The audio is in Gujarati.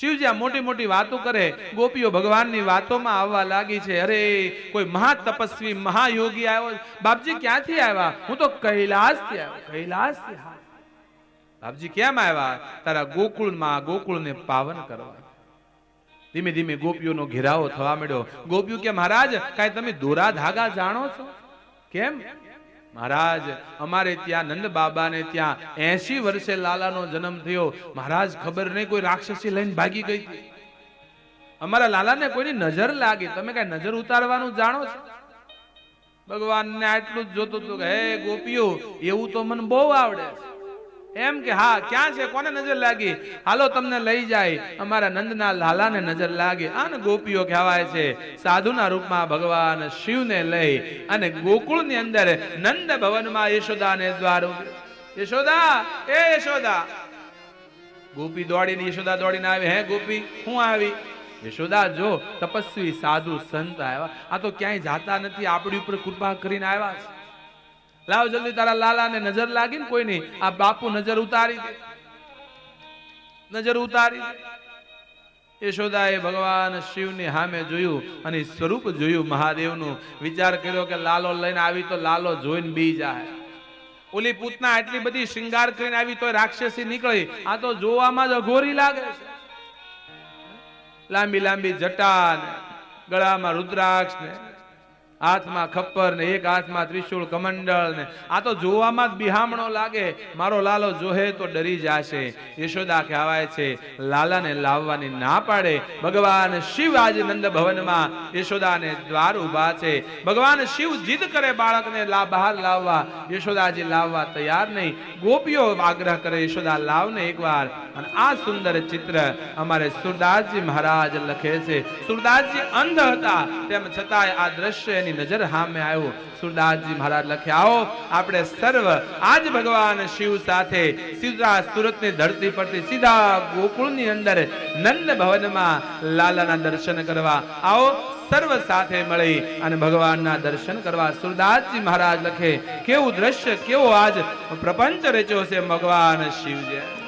શિવજી આ મોટી મોટી વાતો કરે, ગોપીઓ ભગવાનની વાતોમાં આવવા લાગી છે. અરે કોઈ મહા તપસ્વી મહાયોગી આવ્યો. બાપજી ક્યાંથી આવ્યા? હું તો કૈલાસથી આવ્યો. કૈલાસથી? હા. બાપજી કેમ આવ્યા? તારા ગોકુળમાં ગોકુળને પાવન કરવા. ધીમે ધીમે ગોપીઓનો ઘેરાવો થવા માંડ્યો. ગોપીઓ કે મહારાજ કાંઈ તમે દોરા ધાગા જાણો છો? કેમ? મહારાજ અમારે ત્યાં નંદ બાબાને ત્યાં 80 વર્ષે લાલાનો જન્મ થયો. મહારાજ ખબર નહીં કોઈ રાક્ષસી લઈને ભાગી ગઈ. અમારા લાલાને કોઈની નજર લાગી. તમે કઈ નજર ઉતારવાનું જાણો છો? ભગવાનને આટલું જ જોતું હતું કે હે ગોપીઓ, એવું તો મને બહુ આવડે. એમ કે હા, ક્યાં છે? કોને નજર લાગી? હાલો તમને લઈ જાય. અમારા નંદના લાલાને નજર લાગી. અને ગોપીઓ કહેવાય છે સાધુના રૂપમાં ભગવાન શિવને લઈ અને ગોકુળની અંદર નંદ ભવનમાં યશોદાને દ્વાર. યશોદા, એ યશોદા. ગોપી દોડીને યશોદા દોડીને આવી. હે ગોપી, હું આવી? યશોદા જો તપસ્વી સાધુ સંત આવ્યા. આ તો ક્યાંય જાતા નથી, આપણી ઉપર કૃપા કરીને આવ્યા છે. લાવ જલ્દી તારા લાલાને નજર લાગી ને કોઈની. આ બાપુ નજર ઉતારી દે, નજર ઉતારી દે. યશોદાએ ભગવાન શિવની સામે જોયું અને સ્વરૂપ જોયું મહાદેવનું. વિચાર કર્યો કે લાલો લઈને આવી તો લાલો જોઈને બી જાય. ઓલી પૂતના આટલી બધી શૃંગાર કરીને આવી તો રાક્ષસી નીકળી. આ તો જોવામાં જ અઘોરી લાગે છે. લાંબી લાંબી જટા ને ગળામાં રુદ્રાક્ષ ને હાથમાં ખપ્પર ને એક હાથમાં ત્રિશૂળ કમંડળ ને. આ તો જોવામાં જ બિહામણો લાગે. મારો લાલો જોહે તો ડરી જશે. યશોદા કહેવાય છે લાલાને લાવવાની ના પાડે. ભગવાન શિવ આજે નંદ ભવનમાં યશોદાને દ્વાર ઉભા છે. ભગવાન શિવ જીદ કરે બાળકને બહાર લાવવા. યશોદાજી લાવવા તૈયાર નહીં. ગોપીઓ આગ્રહ કરે યશોદા લાવને એકવાર. અને આ સુંદર ચિત્ર અમારે સુરદાસજી મહારાજ લખે છે. સુરદાસજી અંધ હતા તેમ છતાંય આ દ્રશ્ય નજર સામે આવ્યો. સુરદાસજી મહારાજ લખે આવો આપણે સર્વ આજ ભગવાન શિવ સાથે સીધા સુરતની ધરતી પરથી સીધા ગોકુળની અંદર નંદ ભવનમાં લાલાના દર્શન કરવા આવો. સર્વ સાથે મળી અને ભગવાનના દર્શન કરવા. સુરદાસજી મહારાજ લખે કેવું દ્રશ્ય, કેવો આજ પ્રપંચ રચ્યો છે ભગવાન શિવજી.